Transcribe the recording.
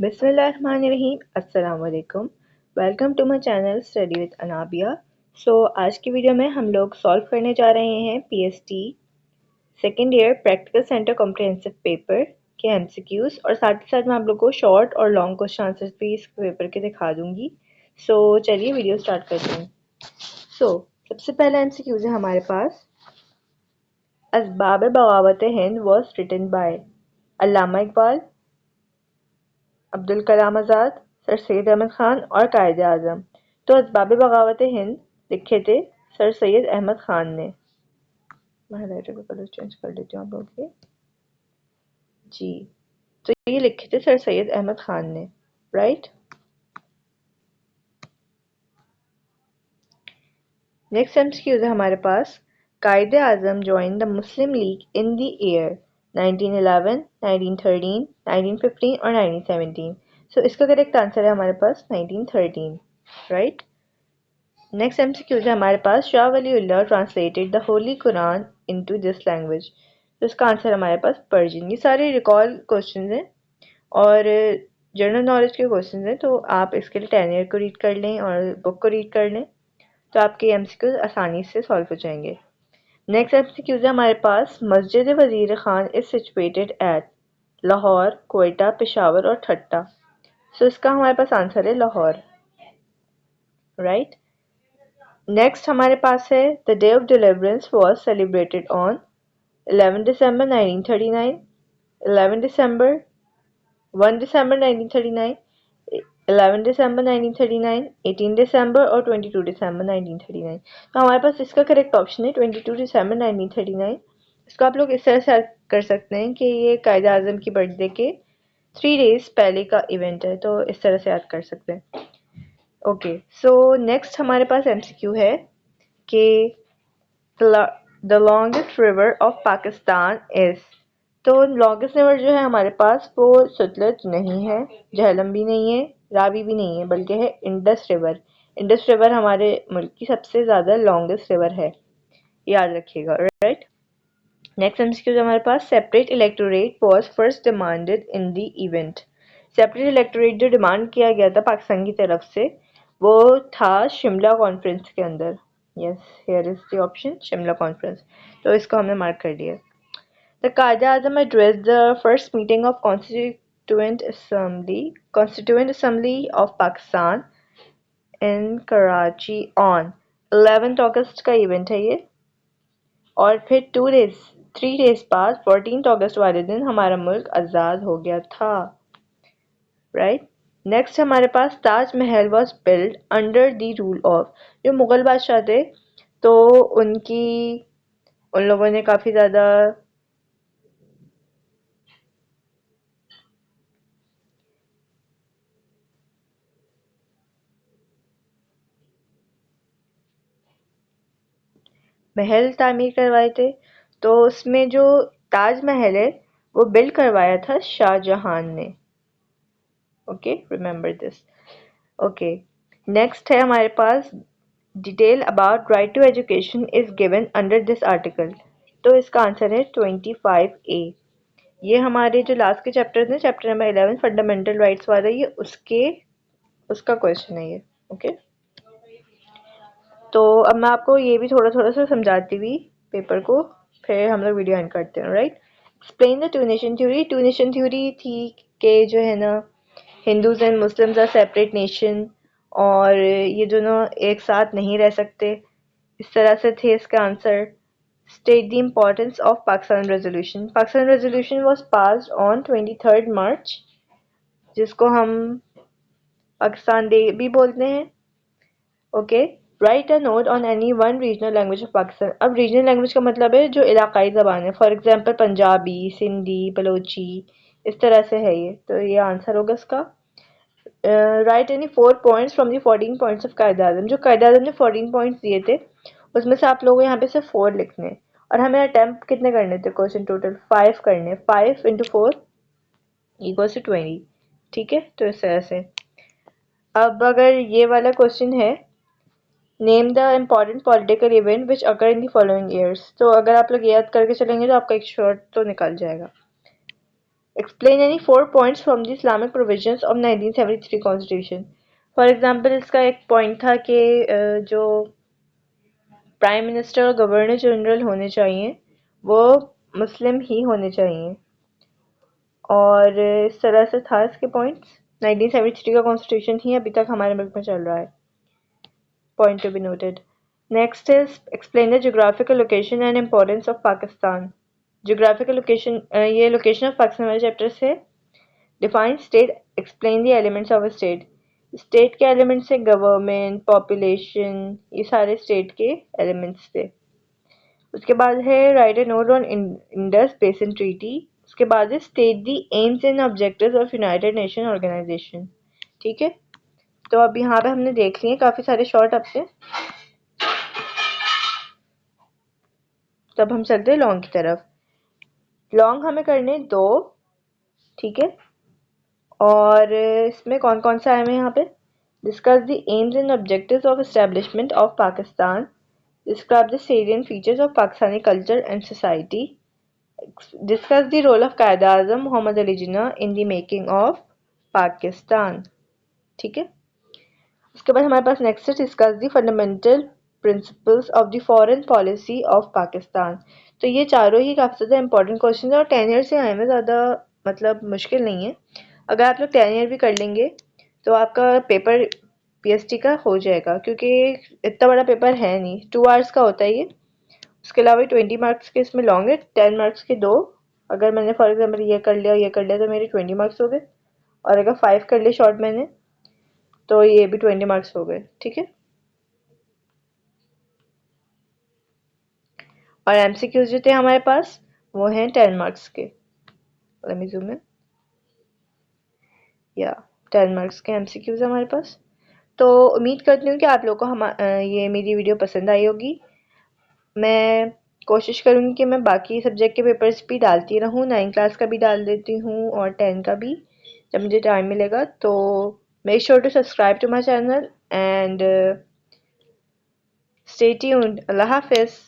बिस्मिल्लाहिर्रहमानिर्रहीम अस्सलाम वालेकुम। Welcome to my channel study with Anabia. आज की वीडियो में हम लोग सॉल्व करने जा रहे हैं PST second year practical centre comprehensive paper के एमसीक्यूज और साथ ही साथ मैं आप लोग को शॉर्ट और लॉन्ग क्वेश्चन आंसर्स भी इस पेपर के दिखा दूंगी। चलिए वीडियो स्टार्ट करते हैं। सबसे पहला एमसीक्यूज है हमारे पास, Asbab Baghawat Hind was written by Allama Iqbal, Abdul Kalam Azad, sir Syed Ahmad Khan और कायद आज़म। तो असबाब बगावत हिंद लिखे थे सर सैयद अहमद ख़ान ने। मैं हाइलाइटर का कलर चेंज कर देती हूँ आप लोग के जी। तो ये लिखे थे सर सैयद अहमद ख़ान ने, राइट। नेक्स्ट एमसीक्यूज है हमारे पास, Quaid Azam join the Muslim League in the year 1911, 1913, 1915 और 1917। इसका करेक्ट आंसर है हमारे पास 1913, राइट। नेक्स्ट एमसीक्यूज है हमारे पास, Shah Waliullah translated the holy Quran into this language. तो इसका आंसर हमारे पास पर्शियन। ये सारे रिकॉल क्वेश्चंस हैं और जनरल नॉलेज के क्वेश्चंस हैं, तो आप इसके लिए 10 ईयर को रीड कर लें और बुक को रीड कर लें तो आपके एमसीक्यूज आसानी से सॉल्व हो जाएंगे। नेक्स्ट एमसीक्यूज है हमारे पास, मस्जिद Wazir Khan is situated at Lahore, Quetta, Peshawar और ठट्टा। इसका हमारे पास आंसर है लाहौर, राइट। नेक्स्ट हमारे पास है, the day of deliverance was celebrated on 11 दिसंबर 1939, 11 दिसंबर, 1 दिसंबर 1939, 11 दिसंबर 1939, 18 दिसंबर और 22 दिसंबर 1939। तो हमारे पास इसका करेक्ट ऑप्शन है 22 दिसंबर 1939। इसको आप लोग इस तरह से कर सकते हैं कि ये कायद आज़म की बर्थडे के 3 डेज पहले का इवेंट है, तो इस तरह से याद कर सकते हैं। ओके, नेक्स्ट हमारे पास एमसीक्यू है कि the longest river of Pakistan is. तो लॉन्गेस्ट रिवर जो है हमारे पास वो सतलज नहीं है, झेलम भी नहीं है, रावी भी नहीं है, बल्कि है इंडस रिवर। इंडस रिवर हमारे मुल्क की सबसे ज़्यादा लॉन्गेस्ट रिवर है, याद रखिएगा, राइट। नेक्स्ट एमसीक्यू हमारे पास, separate electorate was first demanded in the event. Separate electorate जो डिमांड किया गया था पाकिस्तान की तरफ से वो था शिमला कॉन्फ्रेंस के अंदर। Yes, here is the option Shimla conference, तो इसको हमने मार्क कर दिया। The Quaid Azam address the first meeting of constituent assembly of Pakistan in Karachi on 11 अगस्त का इवेंट है ये। और फिर 3 डेज बाद 14 अगस्त वाले दिन हमारा मुल्क आज़ाद हो गया था, राइट। नेक्स्ट हमारे पास, Taj Mahal was build under the rule of. जो मुग़ल बादशाह थे तो उन लोगों ने काफ़ी ज़्यादा महल तामीर करवाए थे, तो उसमें जो ताज महल है वो बिल्ड करवाया था शाहजहां ने। Okay, remember this. Okay, next है हमारे पास, detail about right to education is given under this article. तो इसका आंसर है 25A। ये हमारे जो लास्ट के चैप्टर थे, चैप्टर नंबर 11 फंडामेंटल राइट्स वाला, ये उसका क्वेश्चन है ये। ओके, तो अब मैं आपको ये भी थोड़ा थोड़ा सा समझाती हुई पेपर को, फिर हम लोग वीडियो एंड करते हैं, right. Explain the two nation theory. Two nation theory थी कि जो है ना, Hindus and Muslims are separate nation और ये दोनों एक साथ नहीं रह सकते, इस तरह से थे इसका answer. State the importance of Pakistan resolution. Pakistan resolution was passed on 23 मार्च, जिसको हम पाकिस्तान डे भी बोलते हैं। Okay, right a note on any one regional language of Pakistan. अब रीजनल लैंग्वेज का मतलब है जो इलाकाई ज़बान है, फॉर एग्जांपल पंजाबी, सिंधी, बलोची, इस तरह से है ये, तो ये आंसर होगा इसका। Write any 4 points from the 14 points of Quaid Azam. जो कायद आज़म ने 14 पॉइंट्स दिए थे उसमें से आप लोगों को यहाँ पे सिर्फ 4 लिखने, और हमें अटैम्प्ट कितने करने थे, क्वेश्चन टोटल 5 करने। 5 × 4 = 20, ठीक है। तो इस तरह से अब अगर ये वाला क्वेश्चन है, name the important political event which occur in the following years. तो अगर आप लोग याद करके चलेंगे तो आपका एक शॉर्ट तो निकल जाएगा। Explain any 4 points from the Islamic provisions of 1973 Constitution. For example इसका एक पॉइंट था कि जो प्राइम मिनिस्टर और गवर्नर जनरल होने चाहिए वो मुस्लिम ही होने चाहिए, और इस तरह से था इसके पॉइंट्स। 1973 का कॉन्स्टिट्यूशन ही अभी तक हमारे मुल्क में चल रहा है। Point to be noted. Next is explain the geographical location and importance of Pakistan. Geographical location, ये लोकेशन ऑफ पाकिस्तान वाले चैप्टर से। Define state, explain the elements of a state. State के एलिमेंट्स है गवर्नमेंट, पॉपुलेशन, ये सारे स्टेट के elements थे। उसके बाद है write a note on Indus basin treaty. उसके बाद है state the aims and objectives of united nation organization. ठीक है, तो अब यहाँ पे हमने देख लिए काफी सारे शॉर्ट अपने। तब हम चलते हैं लॉन्ग की तरफ। लॉन्ग हमें करने दो, ठीक है, और इसमें कौन कौन सा है हमें यहाँ पे। Discuss the aims and objectives of establishment of Pakistan. Describe the salient features of Pakistani culture and society. Discuss the role of Quaid Azam Mohammad Ali Jinnah in the making of Pakistan. ठीक है, उसके बाद हमारे पास नेक्स्ट है discuss the fundamental principles of the foreign policy of Pakistan. तो ये चारों ही काफ़ी ज़्यादा इंपॉर्टेंट क्वेश्चन है और 10 ईयर से आए में ज़्यादा मतलब मुश्किल नहीं है। अगर आप लोग 10 ईयर भी कर लेंगे तो आपका पेपर पीएसटी का हो जाएगा, क्योंकि इतना बड़ा पेपर है नहीं, 2 आवर्स का होता है ये। उसके अलावा 20 मार्क्स के इसमें लॉन्ग है, 10 मार्क्स के दो। अगर मैंने फॉर एग्जाम्पल ये कर लिया तो मेरे 20 मार्क्स हो गए, और अगर 5 कर लिए शॉर्ट मैंने तो ये भी 20 मार्क्स हो गए। ठीक है, और एमसीक्यूज जो थे हमारे पास वो हैं 10 मार्क्स के। लेट मी ज़ूम इन, या 10 मार्क्स के एमसीक्यूज हमारे पास। तो उम्मीद करती हूँ कि आप लोगों को ये मेरी वीडियो पसंद आई होगी। मैं कोशिश करूँगी कि मैं बाकी सब्जेक्ट के पेपर्स भी डालती रहूँ, 9 क्लास का भी डाल देती हूँ और 10 का भी जब मुझे टाइम मिलेगा। तो make sure to subscribe to my channel and stay tuned. अल्लाह हाफिज़।